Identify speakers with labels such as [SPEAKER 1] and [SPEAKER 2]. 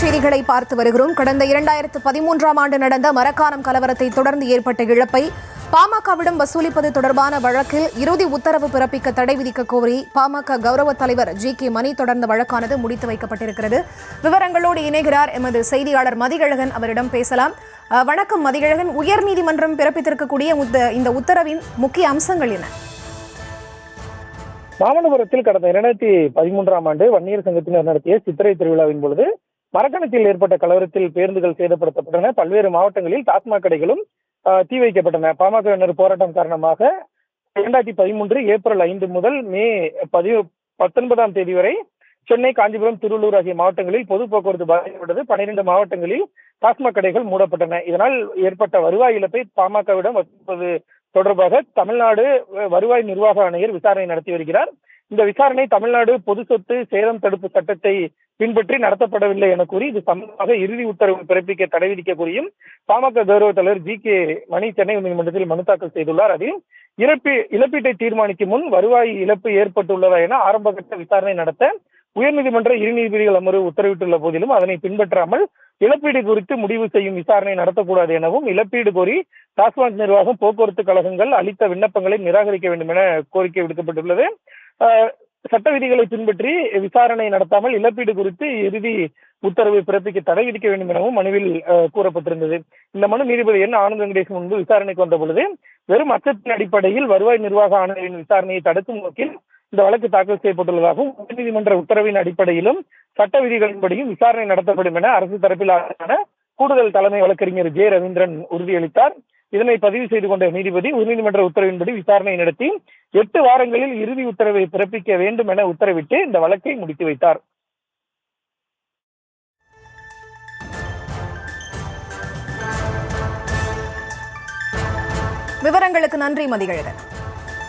[SPEAKER 1] செய்திகளை பார்த்து வருகிறோம். கடந்த 2013ஆம் ஆண்டு நடந்த மரக்காணம் கலவரத்தை தொடர்ந்து ஏற்பட்ட இழப்பை பாமகவிடம் வசூலிப்பது தொடர்பான வழக்கில் இறுதி உத்தரவு பிறப்பிக்க தடை விதிக்க கோரி பாமக கௌரவ தலைவர் ஜி.கே. மணி தொடர்ந்த வழக்கானது முடித்து வைக்கப்பட்டிருக்கிறது. விவரங்களோடு இணைகிறார் எமது செய்தியாளர் மதியழகன். அவரிடம் பேசலாம். வணக்கம் மதியழகன். உயர்நீதிமன்றம் பிறப்பித்திருக்கக்கூடிய இந்த உத்தரவின் முக்கிய அம்சங்கள் என்ன?
[SPEAKER 2] மாமல்லபுரத்தில் கடந்த 2013ஆம் ஆண்டு வன்னியர் சங்கத்தினர் நடத்திய சித்திரை திருவிழாவின் பொழுது மரக்கணத்தில் ஏற்பட்ட கலவரத்தில் பேருந்துகள் சேதப்படுத்தப்பட்டன. பல்வேறு மாவட்டங்களில் டாஸ்மாக் கடைகளும் தீ வைக்கப்பட்டன. பாமகவினர் போராட்டம் காரணமாக 2013 ஏப்ரல் 5 முதல் மே 19ஆம் தேதி வரை சென்னை, காஞ்சிபுரம், திருவள்ளூர் ஆகிய மாவட்டங்களில் பொது போக்குவரத்து பாதிக்கப்பட்டது. 12 மாவட்டங்களில் டாஸ்மாக் கடைகள் மூடப்பட்டன. இதனால் ஏற்பட்ட வருவாய் இழப்பை பாமகவிடம் வசூலிப்பது தொடர்பாக தமிழ்நாடு வருவாய் நிர்வாக ஆணையர் விசாரணை நடத்தி வருகிறார். இந்த விசாரணை தமிழ்நாடு பொது சொத்து சேதம் தடுப்பு சட்டத்தை பின்பற்றி நடத்தப்படவில்லை என கூறி இது சம்பந்தமாக இறுதி உத்தரவு பிறப்பிக்க தடை விதிக்க கூறியும் பாமக கௌரவ தலைவர் ஜி.கே. மணி சென்னை உயர்நீதிமன்றத்தில் மனு தாக்கல் செய்துள்ளார். அதில் இழப்பீட்டை தீர்மானிக்கும் முன் வருவாய் இழப்பு ஏற்பட்டுள்ளதா என ஆரம்பகட்ட விசாரணை நடத்த உயர்நீதிமன்ற இரு நீதிபதிகள் அமர்வு உத்தரவிட்டுள்ள போதிலும் அதனை பின்பற்றாமல் இழப்பீடு குறித்து முடிவு செய்யும் விசாரணை நடத்தக்கூடாது எனவும் இழப்பீடு கோரி டாஸ்மாக் நிர்வாகம், போக்குவரத்து கழகங்கள் அளித்த விண்ணப்பங்களை நிராகரிக்க வேண்டும் என கோரிக்கை விடுக்கப்பட்டுள்ளது. சட்ட விதிகளை பின்பற்றி விசாரணை நடத்தாமல் இழப்பீடு குறித்து இறுதி உத்தரவை பிறப்பிக்க தடை விதிக்க வேண்டும் எனவும் மனுவில் கூறப்பட்டிருந்தது. இந்த மனு நீதிபதி என் ஆனந்த் வெங்கடேஷ் முன்பு விசாரணைக்கு வந்த பொழுது வெறும் அச்சத்தின் அடிப்படையில் வருவாய் நிர்வாக ஆணையரின் விசாரணையை தடுக்கும் நோக்கில் இந்த வழக்கு தாக்கல் செய்யப்பட்டுள்ளதாகவும் உயர்நீதிமன்ற உத்தரவின் அடிப்படையிலும் சட்ட விதிகளின்படியும் விசாரணை நடத்தப்படும் என அரசு தரப்பில் ஆஜரான கூடுதல் தலைமை வழக்கறிஞர் ஜே. ரவீந்திரன் உறுதியளித்தார். இதனை பதிவு செய்து கொண்ட நீதிபதி உயர்நீதிமன்ற உத்தரவின்படி விசாரணை நடத்தி 8 வாரங்களில் இறுதி உத்தரவை பிறப்பிக்க வேண்டும் என உத்தரவிட்டு இந்த வழக்கை முடித்து வைத்தார்.
[SPEAKER 1] விவரங்களுக்கு நன்றி மதியழகன்.